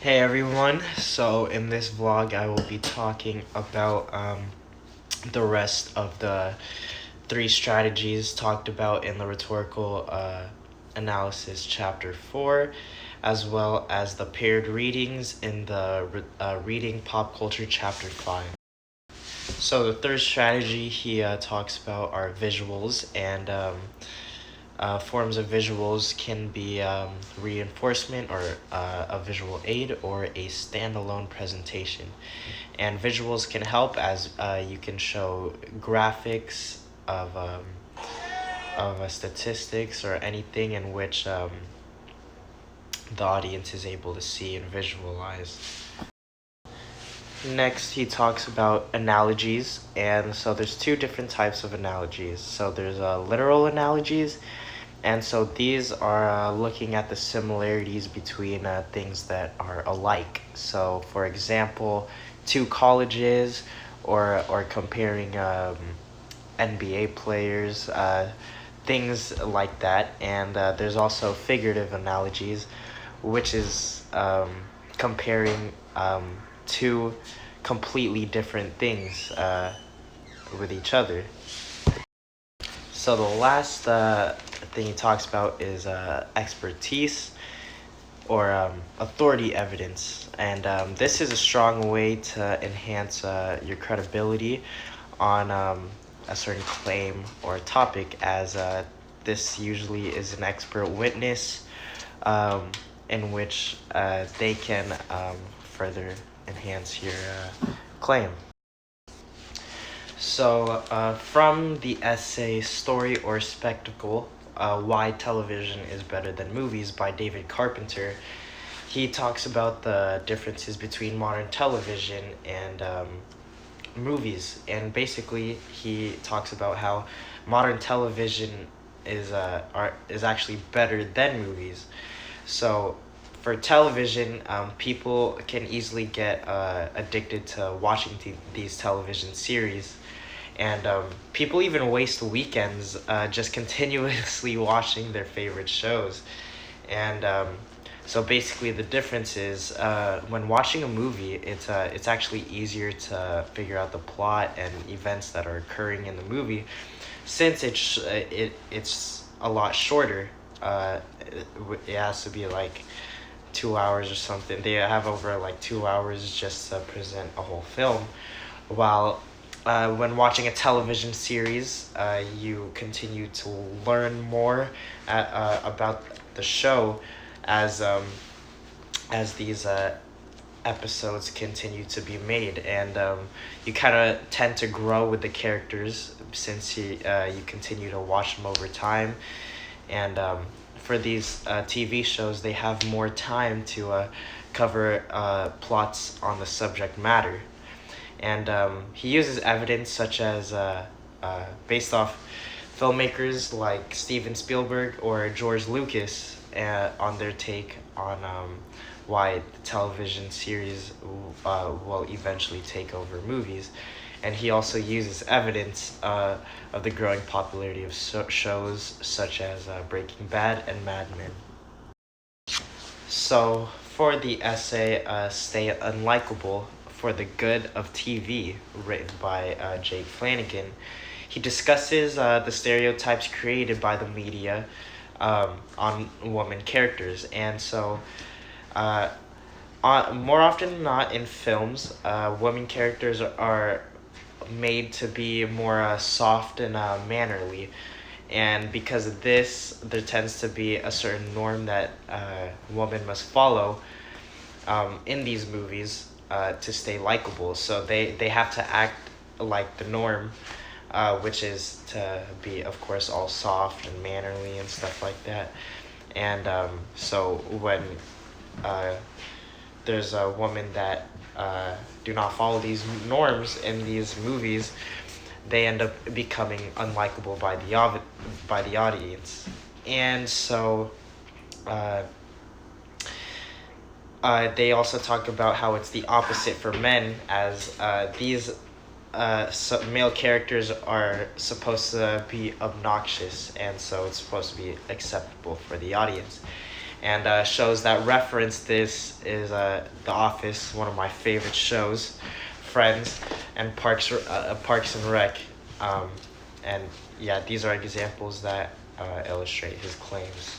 Hey everyone, so in this vlog I will be talking about the rest of the three strategies talked about in the rhetorical analysis chapter 4, as well as the paired readings in the reading pop culture chapter 5. So the third strategy he talks about are visuals, and forms of visuals can be reinforcement or a visual aid or a standalone presentation. And visuals can help as you can show graphics of statistics or anything in which the audience is able to see and visualize. Next, he talks about analogies, and so there's two different types of analogies. So there's literal analogies, and so these are looking at the similarities between things that are alike. So, for example, two colleges, or comparing NBA players, things like that. And there's also figurative analogies, which is comparing two completely different things with each other. So the last thing he talks about is expertise or authority evidence. And this is a strong way to enhance your credibility on a certain claim or topic, as this usually is an expert witness in which they can further enhance your claim. So, from the essay Story or Spectacle, Why Television is Better Than Movies by David Carpenter, he talks about the differences between modern television and movies. And basically, he talks about how modern television is actually better than movies. So, for television, people can easily get addicted to watching these television series, and people even waste weekends just continuously watching their favorite shows. And so basically, the difference is when watching a movie, it's actually easier to figure out the plot and events that are occurring in the movie, since it's a lot shorter. It has to be like 2 hours or something. They have over like 2 hours just to present a whole film, while when watching a television series, you continue to learn more about the show as these episodes continue to be made, and you kind of tend to grow with the characters since you continue to watch them over time. And for these TV shows, they have more time to cover plots on the subject matter. And he uses evidence such as based off filmmakers like Steven Spielberg or George Lucas on their take on why the television series will eventually take over movies. And he also uses evidence of the growing popularity of shows such as Breaking Bad and Mad Men. So, for the essay Stay Unlikable for the Good of TV, written by Jake Flanagan, he discusses the stereotypes created by the media on women characters. And so, more often than not in films, women characters are made to be more soft and mannerly. And because of this, there tends to be a certain norm that women must follow in these movies to stay likable. So they have to act like the norm, which is to be, of course, all soft and mannerly and stuff like that. And so when there's a woman that do not follow these norms in these movies, they end up becoming unlikable by the audience. And so they also talk about how it's the opposite for men, as these male characters are supposed to be obnoxious, and so it's supposed to be acceptable for the audience. and shows that reference this is The Office, one of my favorite shows, Friends, and Parks and Rec. Um, and yeah, these are examples that illustrate his claims.